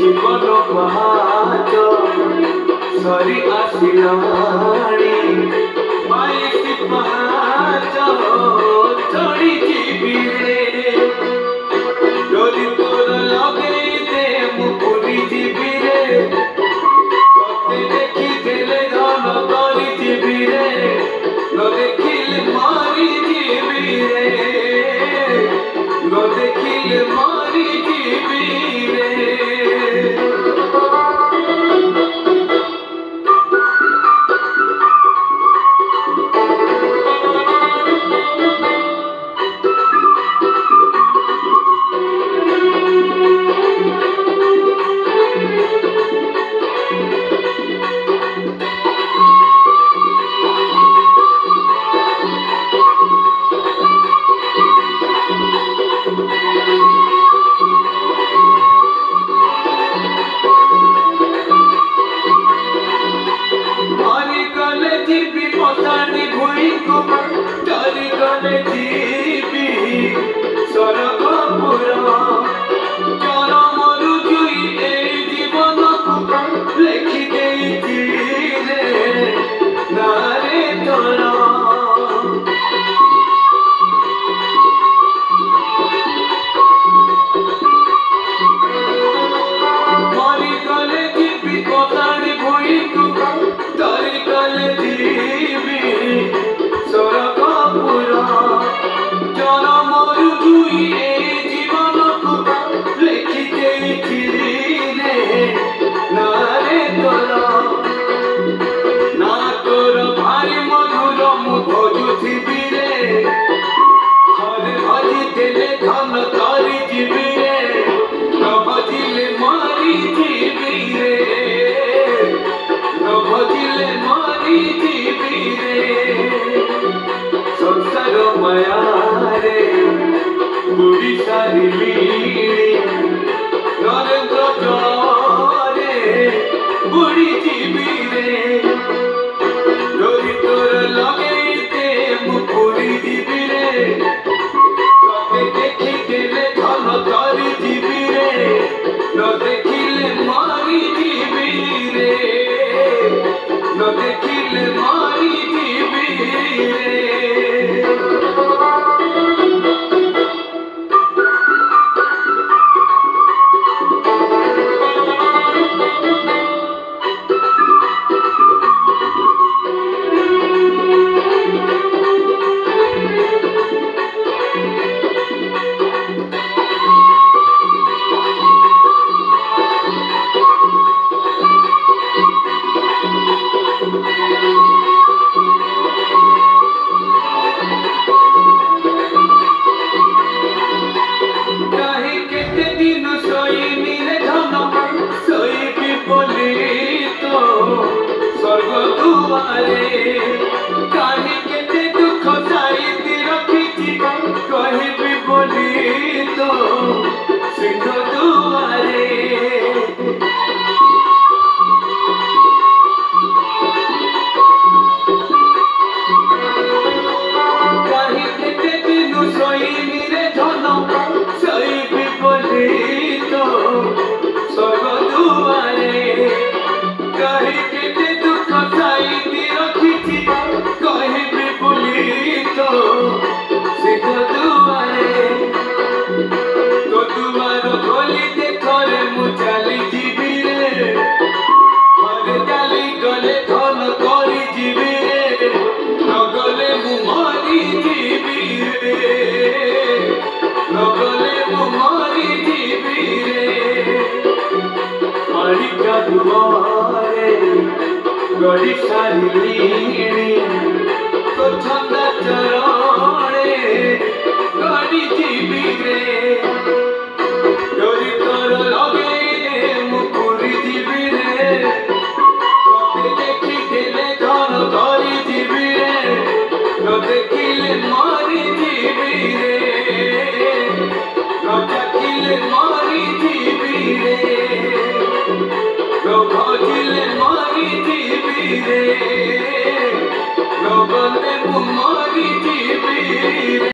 जीवन पहाड़ सरी आसिलाणी बाईस पहाड़ चढ़ी जीवी रे डोरी तोर लगे दे मुकुरी जीवी रे तते देखी देले धन करी जीवी रे न देखिले मारी जीवी रे न देखिले मारी जीवी रे। पसानी भूई को डरी गले जीवी सरगपुरा जन मरु जुई ए जीवन को लेखि देइछि रे नारे तोरा मरी गले जीवी पसानी भूई को डरी गले जीवी सरगपुरा जन मरु जुई ए जीवन को लेखि देइछि रे नारे तोरा ना तोर भारी मधुर मु भजुथिबी रे हरे भजी देले धन तारी जीवी रे न भजिले मारी जीवी रे न भजिले मारी जीवी रे। संसार माया रे बुढ़ी सारी लीड़ी नरेंद्र चरे बुढ़ी जीवी रे डोरी तोर लगे ते मुकुरी जीवी रे तते देखी देले धन तारी जीवी रे न देखिले मारी जीवी रे न देखिले मारी जीवी रे। काहे केते दुख साइती रखिछि कहिबी बोली तो सिंह दुआरे काहे केते दिनु सोइनी रे धन सइबी बोली तो स्वर्ग दुआरे काहे केते दुख साइती रखिछि कहिबी बोली तो सिंह दुआरे तो दुआर खोली देखरे मु चली जीवी रे हरे चली गले धन करी जीवी रे न गले मु मारी जीवी रे न गले मु मारी जीवी रे। मालिका दुआरे गड़ी सारी लीड़ी तो छंदा चरणे गड़ी जीवी रे डोरी तोर लगे मुकुरी जीवी रे तते देखी देले धन धरी जीवी रे न देखिले मारी जीवी रे न देखिले मारी जीवी रे न भजिले मारी जीवी रे न गले मु मारी जीवी रे।